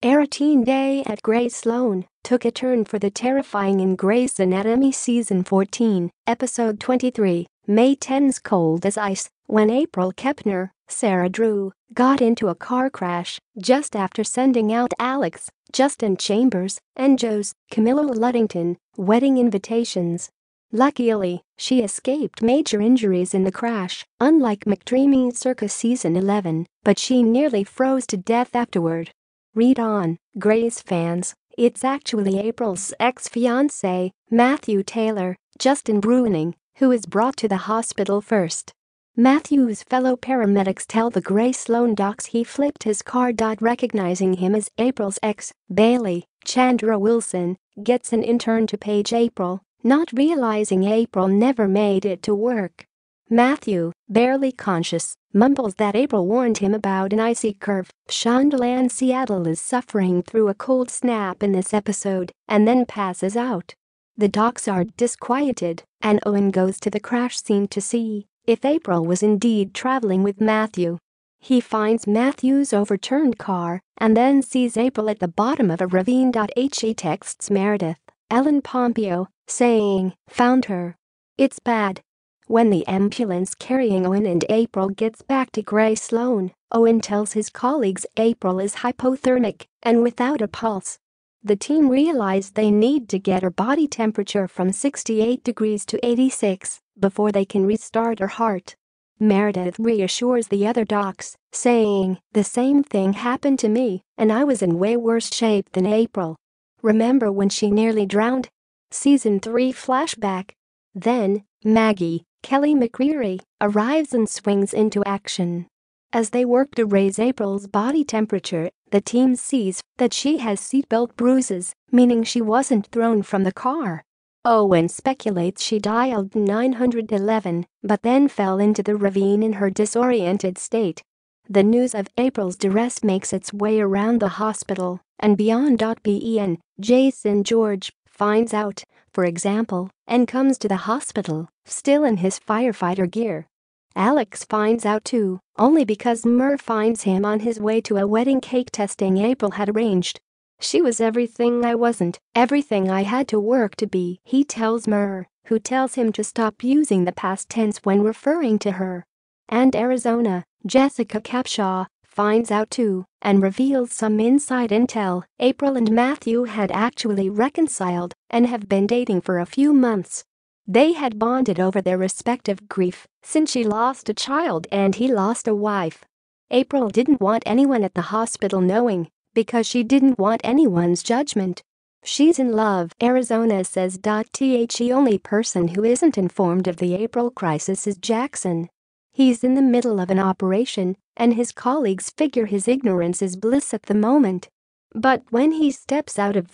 A teen day at Grey Sloan took a turn for the terrifying in Grey's Anatomy Season 14, Episode 23, May 10's cold as ice, when April Kepner, Sarah Drew, got into a car crash just after sending out Alex, Justin Chambers, and Joe's, Camilla Luddington, wedding invitations. Luckily, she escaped major injuries in the crash, unlike McDreamy's Circus Season 11, but she nearly froze to death afterward. Read on, Grey's fans, it's actually April's ex-fiancé, Matthew Taylor, Justin Bruning, who is brought to the hospital first. Matthew's fellow paramedics tell the Grey Sloan docs he flipped his car. Recognizing him as April's ex, Bailey, Chandra Wilson, gets an intern to page April, not realizing April never made it to work. Matthew, barely conscious, mumbles that April warned him about an icy curve. Shondaland Seattle is suffering through a cold snap in this episode and then passes out. The docs are disquieted, and Owen goes to the crash scene to see if April was indeed traveling with Matthew. He finds Matthew's overturned car and then sees April at the bottom of a ravine. He texts Meredith, Ellen Pompeo, saying, "Found her. It's bad." When the ambulance carrying Owen and April gets back to Grey Sloan, Owen tells his colleagues April is hypothermic and without a pulse. The team realize they need to get her body temperature from 68 degrees to 86 before they can restart her heart. Meredith reassures the other docs, saying, "The same thing happened to me, and I was in way worse shape than April. Remember when she nearly drowned?" Season 3 flashback. Then, Maggie, Kelly McCreary, arrives and swings into action. As they work to raise April's body temperature, the team sees that she has seatbelt bruises, meaning she wasn't thrown from the car. Owen speculates she dialed 911 but then fell into the ravine in her disoriented state. The news of April's duress makes its way around the hospital and beyond. Ben, Jason George, finds out, for example, and comes to the hospital, still in his firefighter gear. Alex finds out too, only because Mur finds him on his way to a wedding cake testing April had arranged. "She was everything I wasn't, everything I had to work to be," he tells Mur, who tells him to stop using the past tense when referring to her. And Arizona, Jessica Capshaw, finds out too and reveals some inside intel. April and Matthew had actually reconciled and have been dating for a few months. They had bonded over their respective grief since she lost a child and he lost a wife. April didn't want anyone at the hospital knowing because she didn't want anyone's judgment. She's in love, Arizona says. The only person who isn't informed of the April crisis is Jackson. He's in the middle of an operation, and his colleagues figure his ignorance is bliss at the moment. But when he steps out of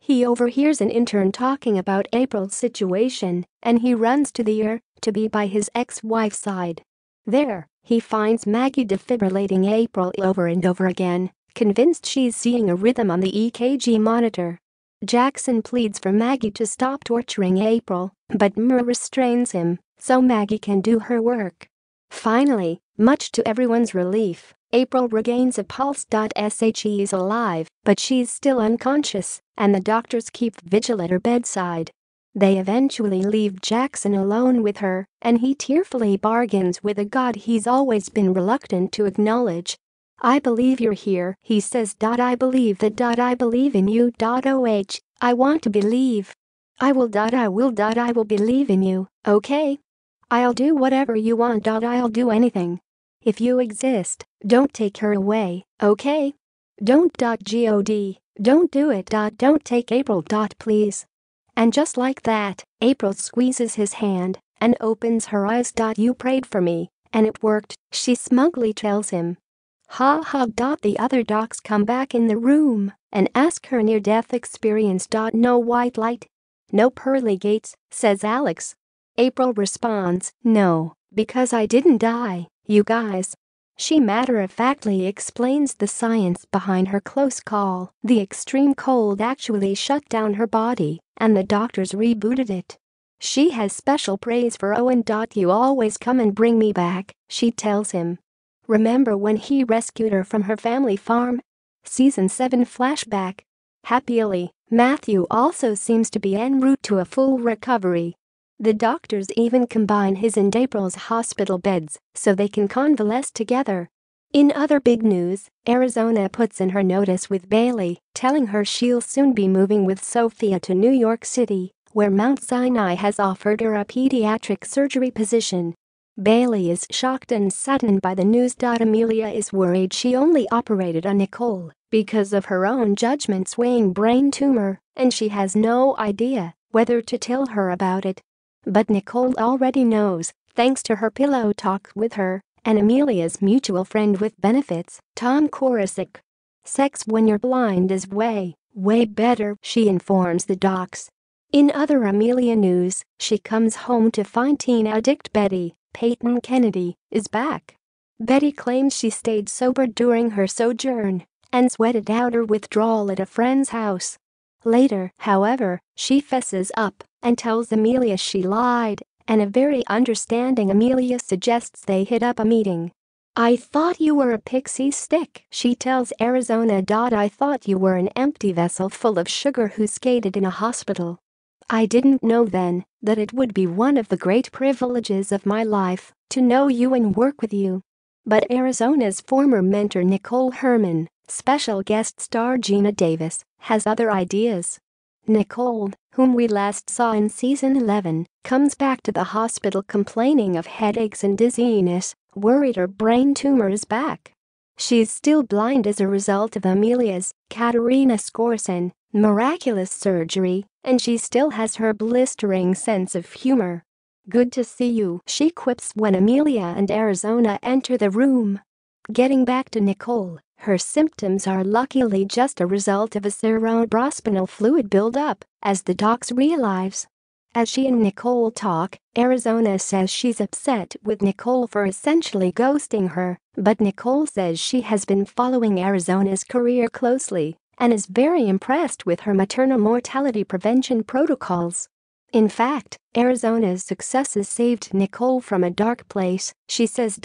he overhears an intern talking about April's situation, and he runs to the ER to be by his ex-wife's side. There, he finds Maggie defibrillating April over and over again, convinced she's seeing a rhythm on the EKG monitor. Jackson pleads for Maggie to stop torturing April, but Mur restrains him so Maggie can do her work. Finally, much to everyone's relief, April regains a pulse. She is alive, but she's still unconscious, and the doctors keep vigil at her bedside. They eventually leave Jackson alone with her, and he tearfully bargains with a god he's always been reluctant to acknowledge. "I believe you're here," he says. "I believe that. I believe in you. I want to believe. I will. I will believe in you, okay? I'll do whatever you want. I'll do anything. If you exist, don't take her away, okay? Don't. God, don't do it. Don't take April. Please." And just like that, April squeezes his hand and opens her eyes. "You prayed for me, and it worked," she smugly tells him. Ha ha. The other docs come back in the room and ask her near-death experience. "No white light? No pearly gates," says Alex. April responds, "No, because I didn't die, you guys." She matter-of-factly explains the science behind her close call. The extreme cold actually shut down her body, and the doctors rebooted it. She has special praise for Owen. You always come and bring me back, she tells him. Remember when he rescued her from her family farm? Season 7 flashback. Happily, Matthew also seems to be en route to a full recovery. The doctors even combine his and April's hospital beds so they can convalesce together. In other big news, Arizona puts in her notice with Bailey, telling her she'll soon be moving with Sophia to New York City, where Mount Sinai has offered her a pediatric surgery position. Bailey is shocked and saddened by the news. Amelia is worried she only operated on Nicole because of her own judgment swaying brain tumor, and she has no idea whether to tell her about it. But Nicole already knows, thanks to her pillow talk with her and Amelia's mutual friend with benefits, Tom Korosik. Sex when you're blind is way better, she informs the docs. In other Amelia news, she comes home to find teen addict Betty, Peyton Kennedy, is back. Betty claims she stayed sober during her sojourn and sweated out her withdrawal at a friend's house. Later, however, she fesses up and tells Amelia she lied, and a very understanding Amelia suggests they hit up a meeting. I thought you were a pixie stick, she tells Arizona. I thought you were an empty vessel full of sugar who skated in a hospital. I didn't know then that it would be one of the great privileges of my life to know you and work with you. But Arizona's former mentor Nicole Herman, special guest star Gina Davis, has other ideas. Nicole, whom we last saw in season 11, comes back to the hospital complaining of headaches and dizziness, worried her brain tumor is back. She's still blind as a result of Amelia's, Katerina Skorsen, miraculous surgery, and she still has her blistering sense of humor. Good to see you, she quips when Amelia and Arizona enter the room. Getting back to Nicole, her symptoms are luckily just a result of a cerebrospinal fluid buildup, as the docs realize. As she and Nicole talk, Arizona says she's upset with Nicole for essentially ghosting her, but Nicole says she has been following Arizona's career closely and is very impressed with her maternal mortality prevention protocols. In fact, Arizona's successes saved Nicole from a dark place, she says.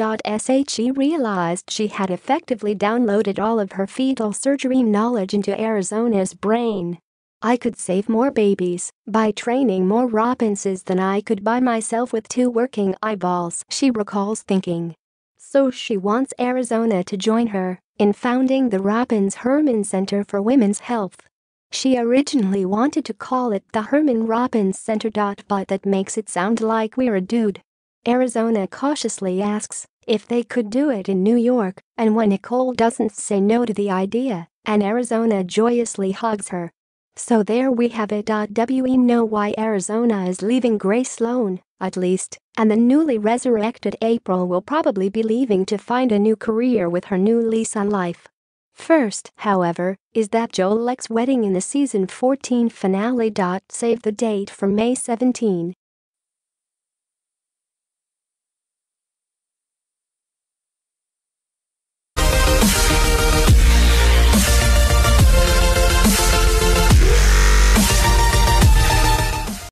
She realized she had effectively downloaded all of her fetal surgery knowledge into Arizona's brain. I could save more babies by training more Robinses than I could by myself with 2 working eyeballs, she recalls thinking. So she wants Arizona to join her in founding the Robbins Herman Center for Women's Health. She originally wanted to call it the Herman Robbins Center. But that makes it sound like we're a dude. Arizona cautiously asks if they could do it in New York, and when Nicole doesn't say no to the idea, and Arizona joyously hugs her. So there we have it. We know why Arizona is leaving Grace Sloan, at least, and the newly resurrected April will probably be leaving to find a new career with her new lease on life. First, however, is that Joel's wedding in the season 14 finale. Save the date for May 17.